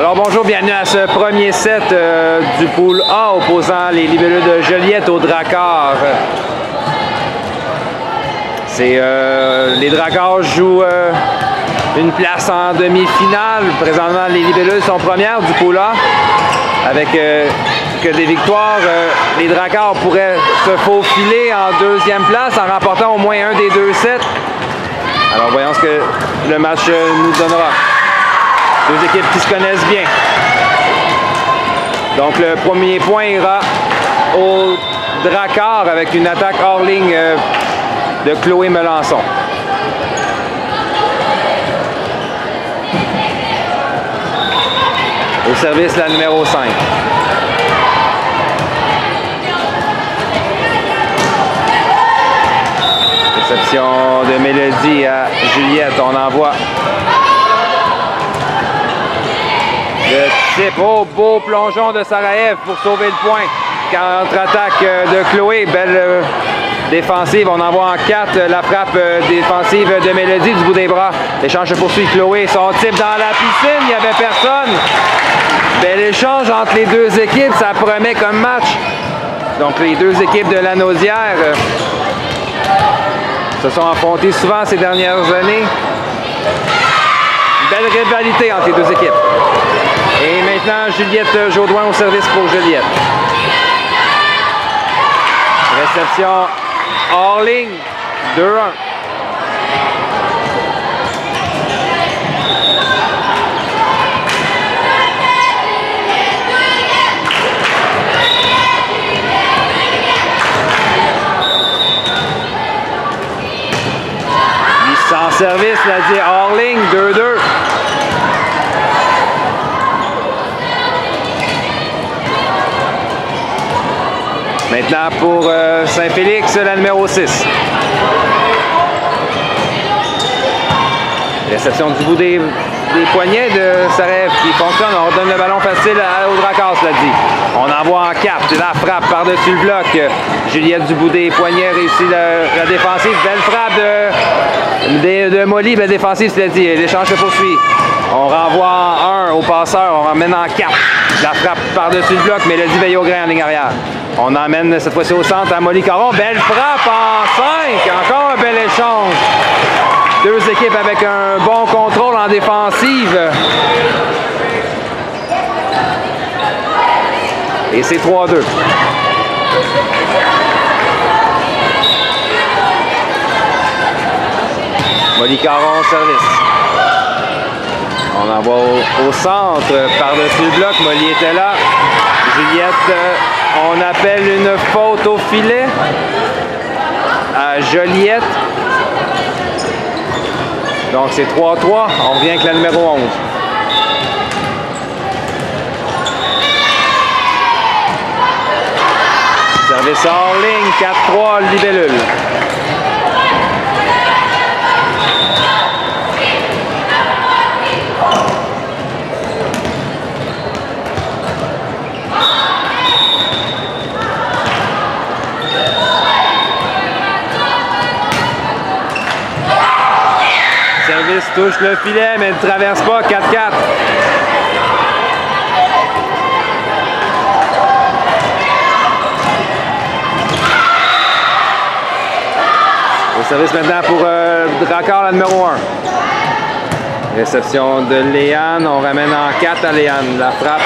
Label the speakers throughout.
Speaker 1: Alors bonjour, bienvenue à ce premier set du pool A opposant les libellus de Joliette aux Dracars. Les Dracars jouent une place en demi-finale. Présentement, les libellus sont premières du pool A. Avec que des victoires, les Dracars pourraient se faufiler en deuxième place en remportant au moins un des deux sets. Alors voyons ce que le match nous donnera. Deux équipes qui se connaissent bien. Donc le premier point ira aux Dracars avec une attaque hors ligne de Chloé Melançon. Au service, la numéro 5. Réception de Mélodie à Juliette. On envoie le chip. Oh, beau plongeon de Sarajev pour sauver le point. Contre-attaque de Chloé. Belle défensive. On envoie en 4 la frappe défensive de Mélodie du bout des bras. L'échange se poursuit. Chloé, son type dans la piscine. Il n'y avait personne. Bel échange entre les deux équipes. Ça promet comme match. Donc les deux équipes de Lanaudière se sont affrontées souvent ces dernières années. Belle rivalité entre les deux équipes. Et maintenant, Juliette Jaudoin au service pour Joliette. Réception hors ligne, 2-1. Sans service, l'a dit hors ligne, 2-2. Maintenant pour Saint-Félix, la numéro 6. Réception du bout des poignets de Sarajev qui fonctionne. On redonne le ballon facile aux Dracars, cela dit. On envoie en 4. La frappe par-dessus le bloc. Juliette du bout des poignets réussit la défensive. Belle frappe de Molly. Belle défensive, cela dit. L'échange se poursuit. On renvoie en 1 au passeur. On ramène en 4. La frappe par-dessus le bloc. Mélodie veille au grain en ligne arrière. On emmène cette fois-ci au centre à Molly Caron. Belle frappe en 5. Encore un bel échange. Deux équipes avec un bon contrôle en défensive. Et c'est 3-2. Molly Caron au service. On envoie au centre par-dessus le bloc. Molly était là. Juliette, on appelle une faute au filet à Joliette. Donc c'est 3-3. On revient avec la numéro 11. Service hors ligne, 4-3, libellule. Service touche le filet, mais ne traverse pas. 4-4. Au service maintenant pour Dracars, la numéro 1. Réception de Léane. On ramène en 4 à Léane. La frappe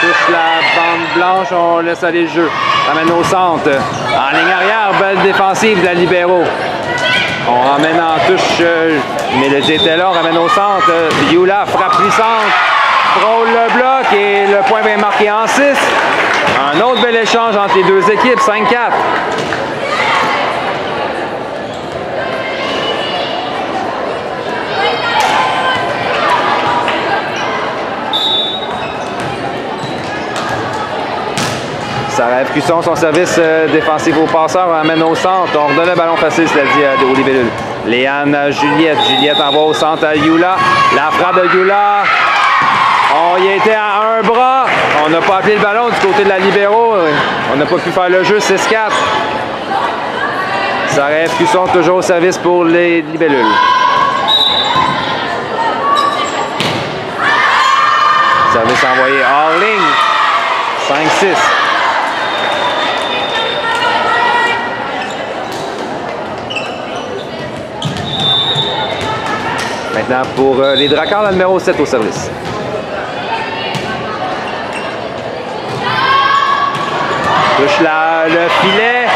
Speaker 1: touche la bande blanche. On laisse aller le jeu. Ramène au centre. En ligne arrière, belle défensive de la libéraux. On ramène en touche, Mélodie était là, on ramène au centre. Youla, frappe puissante, frôle le bloc et le point va marqué en 6. Un autre bel échange entre les deux équipes, 5-4. Sarajev Cusson, son service défensif au passeur, on amène au centre. On redonne le ballon facile, cela dit, aux libellules. Léane Juliette. Juliette envoie au centre à Youla. La frappe de Youla. On y était à un bras. On n'a pas appelé le ballon du côté de la libéraux. On n'a pas pu faire le jeu, 6-4. Sarajev Cusson toujours au service pour les libellules. Service envoyé hors ligne. 5-6. Maintenant pour les Dracars, le numéro 7 au service. Touche le filet.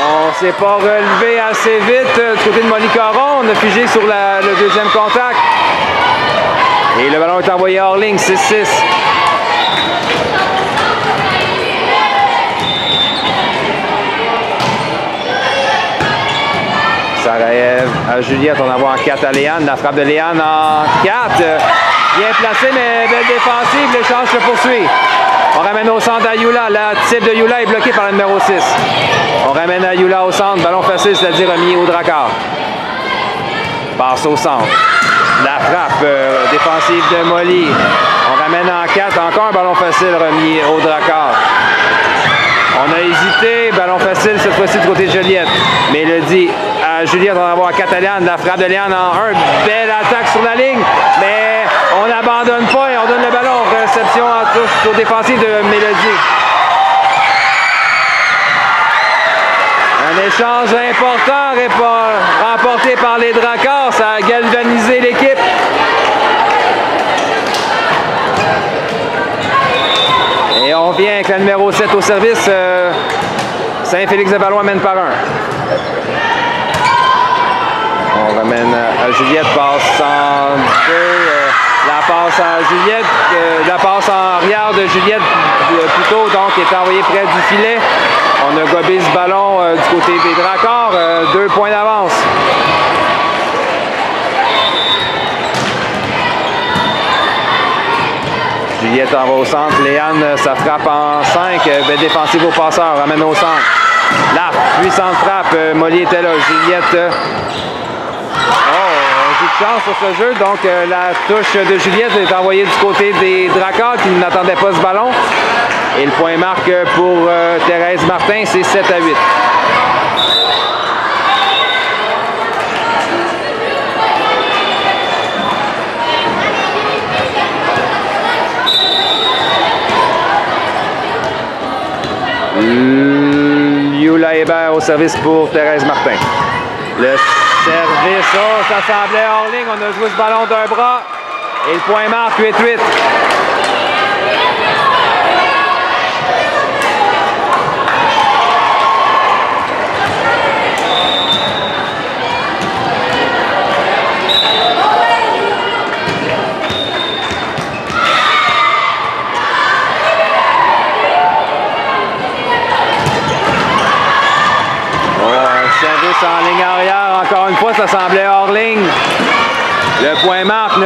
Speaker 1: On ne s'est pas relevé assez vite du côté de Molly Caron. On a figé sur le deuxième contact. Et le ballon est envoyé hors ligne, 6-6. Sarajev à Juliette, on envoie en 4 à Léane. La frappe de Léane en 4. Bien placé, mais belle défensive. L'échange se poursuit. On ramène au centre à Yula. La type de Yula est bloquée par le numéro 6. On ramène à Yula au centre. Ballon facile, c'est-à-dire remis au Drakkar. Passe au centre. La frappe défensive de Molly. On ramène en 4. Encore un ballon facile remis au Drakkar. On a hésité. Ballon facile cette fois-ci du côté de Juliette. Mais il a dit à Juliette, on va avoir 4 à Léane. La frappe de Léane en 1. Belle attaque sur la ligne. Mais on n'abandonne pas et on donne le ballon. Réception en touche au défensif de Mélodie. Un échange important remporté par les Drakkars. Ça a galvanisé l'équipe. Et on vient avec la numéro 7 au service. Saint-Félix-de-Valois mène par 1. On ramène à Juliette, passe en 2. La passe à Juliette, la passe en arrière de Juliette plutôt, donc est envoyée près du filet. On a gobé ce ballon du côté des Drakkars, 2 points d'avance. Juliette en va au centre, Léane, ça frappe en 5, belle défensive au passeur, ramène au centre. La puissante frappe, Molly était là, Juliette. De chance sur ce jeu, donc la touche de Juliette est envoyée du côté des Drakkars qui n'attendaient pas ce ballon. Et le point marque pour Thérèse Martin, c'est 7 à 8. Yula Hébert au service pour Thérèse Martin. Le service, ça semblait hors ligne. On a joué ce ballon d'un bras. Et le point marque 8-8. En ligne arrière, encore une fois, ça semblait hors ligne. Le point marque 9-8.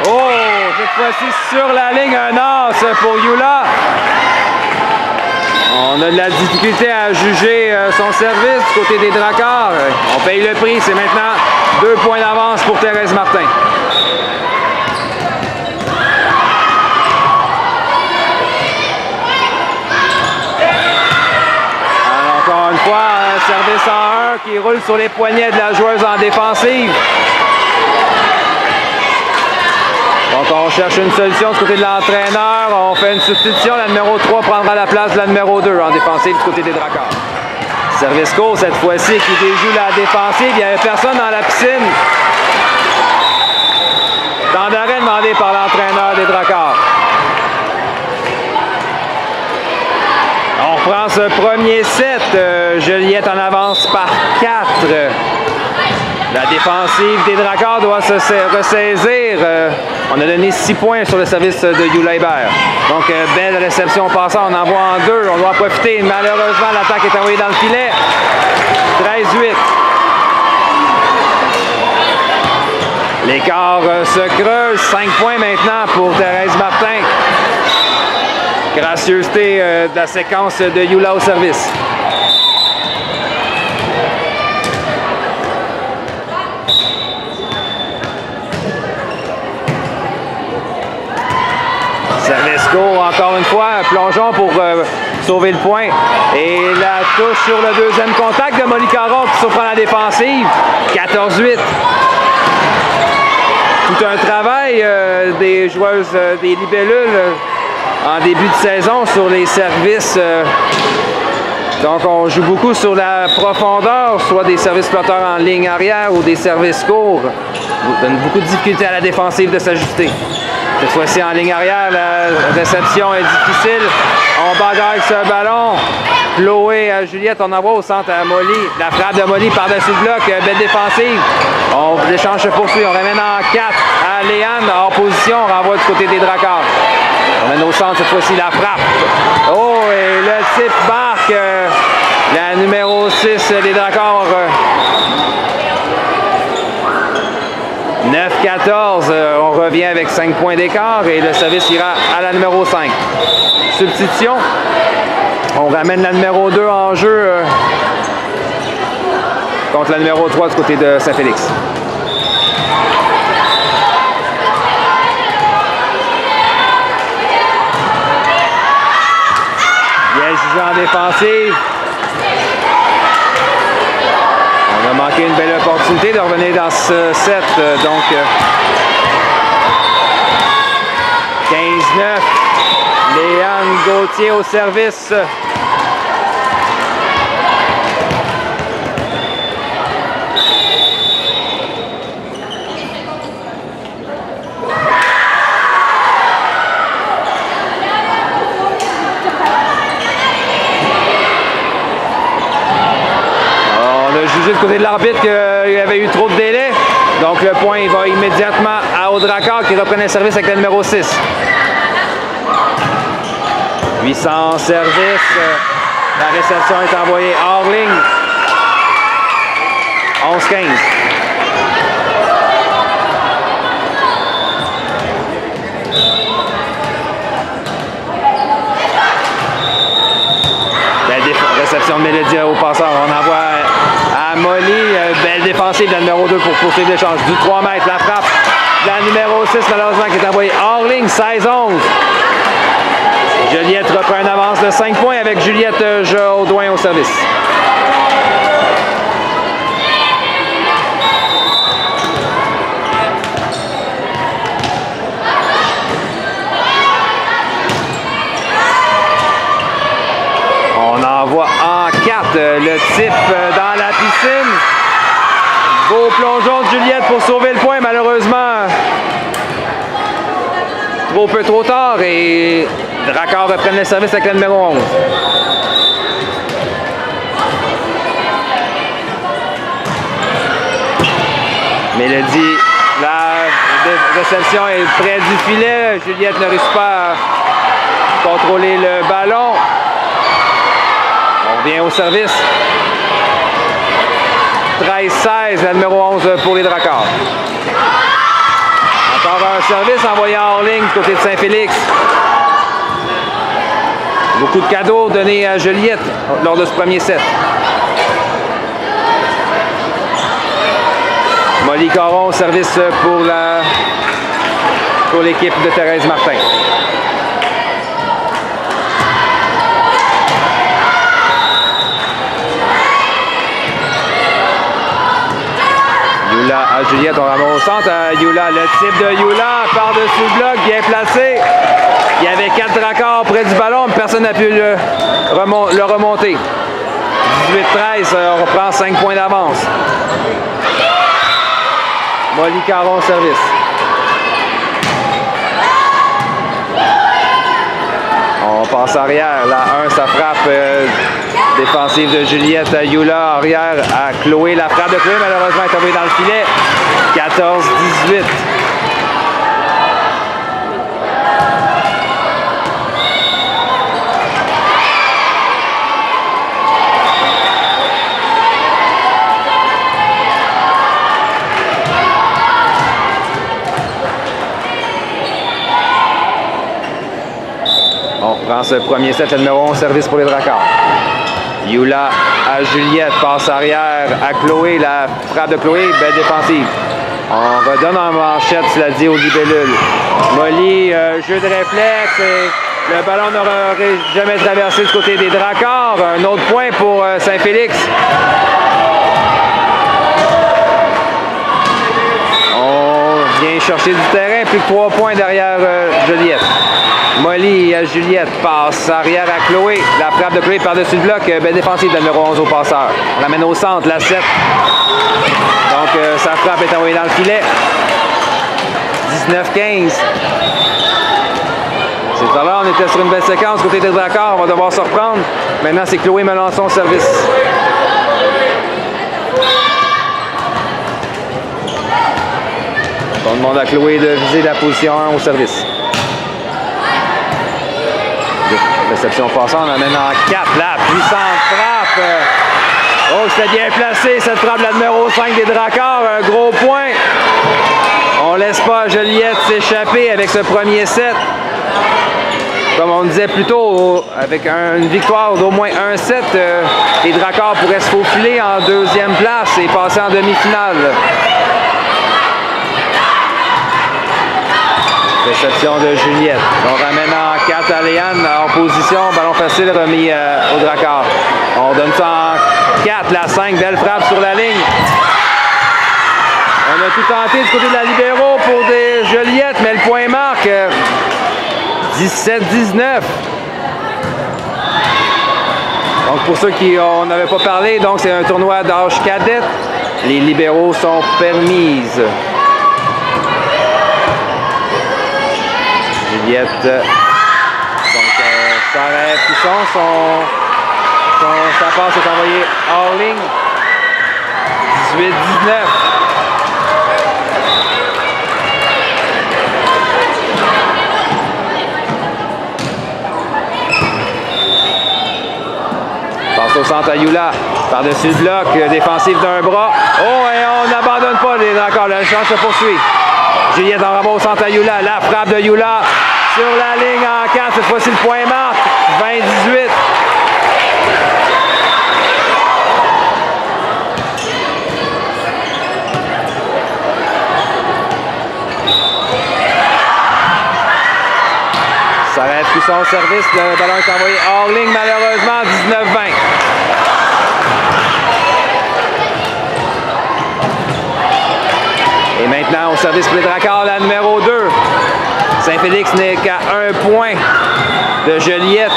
Speaker 1: Oh, cette fois-ci sur la ligne, un as pour Yula. On a de la difficulté à juger son service du côté des Drakkars. On paye le prix. C'est maintenant 2 points d'avance pour Thérèse Martin. Alors, encore une fois, un service en 1 qui roule sur les poignets de la joueuse en défensive. Donc, on cherche une solution du côté de l'entraîneur. On fait une substitution. La numéro 3 prendra la place de la numéro 2 en défensive du côté des Drakkars. Service court cette fois-ci qui déjoue la défensive. Il n'y avait personne dans la piscine. Temps d'arrêt demandé par l'entraîneur des Drakkars. On reprend ce premier set. Juliette en avance par 4. La défensive des Drakkars doit se ressaisir. On a donné 6 points sur le service de Yula Hébert. Donc, belle réception passant. On envoie en 2. On doit en profiter. Malheureusement, l'attaque est envoyée dans le filet. 13-8. L'écart se creuse. 5 points maintenant pour Thérèse Martin. Gracieuseté de la séquence de Yula au service. Service court encore une fois, plongeon pour sauver le point. Et la touche sur le deuxième contact de Molly Caron qui surprend la défensive. 14-8. Tout un travail des joueuses des libellules en début de saison sur les services. Donc, on joue beaucoup sur la profondeur, soit des services flotteurs en ligne arrière ou des services courts. Ça donne beaucoup de difficultés à la défensive de s'ajuster. Cette fois-ci, en ligne arrière, la réception est difficile. On bagarre avec ce ballon. Chloé à Juliette, on envoie au centre à Molly. La frappe de Molly par-dessus le bloc, belle défensive. L'échange se poursuit. On ramène en 4 à Léane, hors position. On renvoie du côté des Dracars. On ramène au centre cette fois-ci la frappe. Oh, et le type marque. La numéro 6 des Dracars. 9-14, on revient avec 5 points d'écart et le service ira à la numéro 5. Substitution. On ramène la numéro 2 en jeu contre la numéro 3 du côté de Saint-Félix. Bien jugé en défensive. On a manqué une belle opportunité de revenir dans ce set. Donc, 15-9. Léane Gauthier au service. Du côté de l'arbitre qu'il y avait eu trop de délai. Donc le point va immédiatement au Dracars qui reprenait le service avec le numéro 6. 800 service. La réception est envoyée hors ligne. 11-15. Réception de Mélodie au passeur. On envoie à Molly. Belle défensive de la numéro 2 pour poursuivre l'échange. Du 3 mètres, la frappe. La numéro 6, malheureusement, qui est envoyée hors ligne. 16-11. Juliette reprend une avance de 5 points avec Juliette Jaudoin au service. On envoie en 4 le type dans la piscine. Beau plongeon de Juliette pour sauver le point, malheureusement. Trop tard et Dracars reprennent le service avec le numéro 11. Mélodie, la réception est près du filet. Juliette ne réussit pas à contrôler le ballon. On revient au service. 13-16, la numéro 11 pour les Dracars. Encore un service envoyé hors ligne du côté de Saint-Félix. Beaucoup de cadeaux donnés à Juliette lors de ce premier set. Molly Caron au service pour l'équipe de Thérèse Martin. Yula à Juliette, on ramène au centre à Yula. Le type de Yula par-dessus le bloc, bien placé. Il y avait 4 Dracars près du ballon, mais personne n'a pu le remonter. 18-13, on reprend 5 points d'avance. Molly Caron au service. On passe arrière. La 1, ça frappe. Défensive de Juliette à Yula. Arrière à Chloé. La frappe de Chloé, malheureusement, est tombée dans le filet. 14-18. On prend ce premier set, le numéro 11, service pour les Dracars. Yula à Juliette, passe arrière à Chloé, la frappe de Chloé, belle défensive. On redonne en manchette, cela dit, aux libellules. Molly, jeu de réflexe. Et le ballon n'aurait jamais traversé du côté des Dracars. Un autre point pour Saint-Félix. On vient chercher du terrain. Plus que 3 points derrière Juliette. Molly à Juliette, passe arrière à Chloé. La frappe de Chloé par-dessus le bloc. Belle défensive de numéro 11 au passeur. On l'amène au centre, la 7. Donc, sa frappe est envoyée dans le filet. 19-15. C'est tout à l'heure, on était sur une belle séquence. Côté des Dracars, on va devoir se reprendre. Maintenant, c'est Chloé Melançon au service. On demande à Chloé de viser la position 1 au service. Réception passante, on amène en 4. La puissante frappe. Oh, c'était bien placé, cette frappe, la numéro 5 des Dracars. Un gros point. On laisse pas Juliette s'échapper avec ce premier set. Comme on disait plus tôt, avec une victoire d'au moins un set, les Dracars pourraient se faufiler en deuxième place et passer en demi-finale. Réception de Juliette. On ramène en 4 à Léane en position. Ballon facile remis au Dracars. On donne ça en 4. La 5. Belle frappe sur la ligne. On a tout tenté du côté de la libéraux pour des Juliette, mais le point marque. 17-19. Donc pour ceux qui n'avaient pas parlé, donc c'est un tournoi d'âge cadette. Les libéraux sont permises. Juliette, donc Sarah Pousson, sa passe est envoyée hors ligne. 18-19. Passe au centre à Yula, par-dessus le bloc, défensif d'un bras. Oh, et on n'abandonne pas les Dracars, la chance se poursuit. Juliette en renvoie au centre à Yula, la frappe de Yula. Sur la ligne en 4, cette fois-ci le point marque, 20-18. S'arrête tout son service, le ballon est envoyé hors ligne malheureusement, 19-20. Et maintenant au service pour les Dracars, la numéro 2. Saint-Félix n'est qu'à 1 point de Juliette.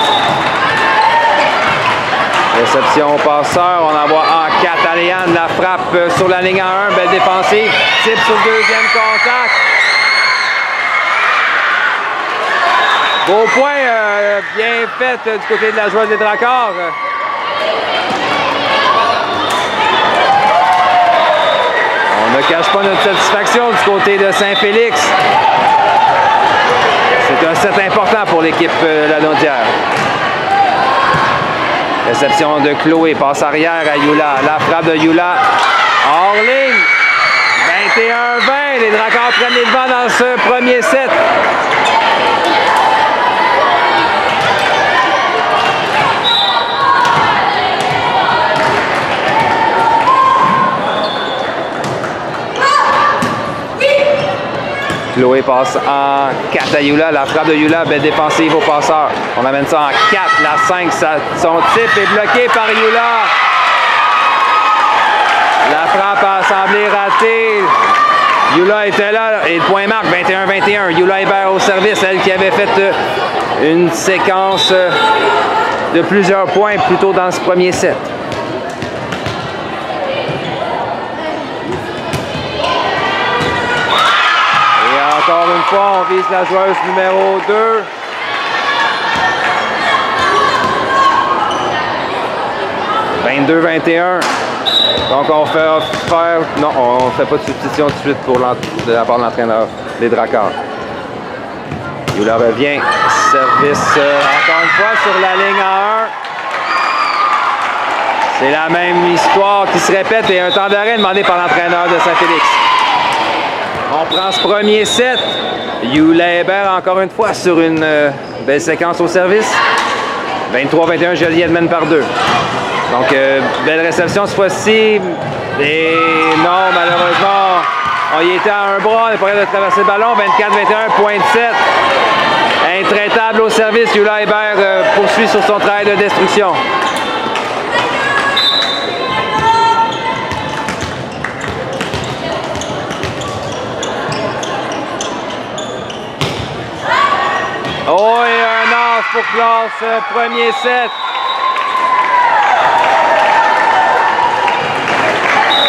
Speaker 1: Réception au passeur. On envoie en 4 à Léane. La frappe sur la ligne en 1. Belle défensive. Type sur le deuxième contact. Beau point bien fait du côté de la joueuse des Dracars. On ne cache pas notre satisfaction du côté de Saint-Félix. C'est un set important pour l'équipe Lanaudière. Réception de Chloé, passe arrière à Yula. La frappe de Yula, hors ligne. 21-20, les Dracars prennent les devants dans ce premier set. Chloé passe en 4 à Yula. La frappe de Yula, belle défensive au passeur. On amène ça en 4. La 5, son type est bloqué par Yula. La frappe a semblé ratée. Yula était là et le point marque 21-21. Yula Hébert au service, elle qui avait fait une séquence de plusieurs points plus tôt dans ce premier set. Encore une fois, on vise la joueuse numéro 2. « 22-21. » Donc on fait faire... Non, on ne fait pas de substitution tout de suite pour de la part de l'entraîneur des Dracars. Yula revient. Service encore une fois sur la ligne en 1. C'est la même histoire qui se répète et un temps d'arrêt demandé par l'entraîneur de Saint-Félix. On prend ce premier set. Yula Hébert, encore une fois, sur une belle séquence au service. 23-21, Juliette mène par 2. Donc, belle réception cette fois-ci. Et non, malheureusement, Il était à un bras, on n'est pas capable de traverser le ballon. 24-21, point de 7. Intraitable au service. Yula Hébert poursuit sur son travail de destruction. Oh, et un as pour clore ce premier set.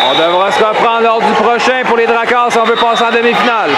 Speaker 1: On devra se reprendre lors du prochain pour les Dracars si on veut passer en demi-finale.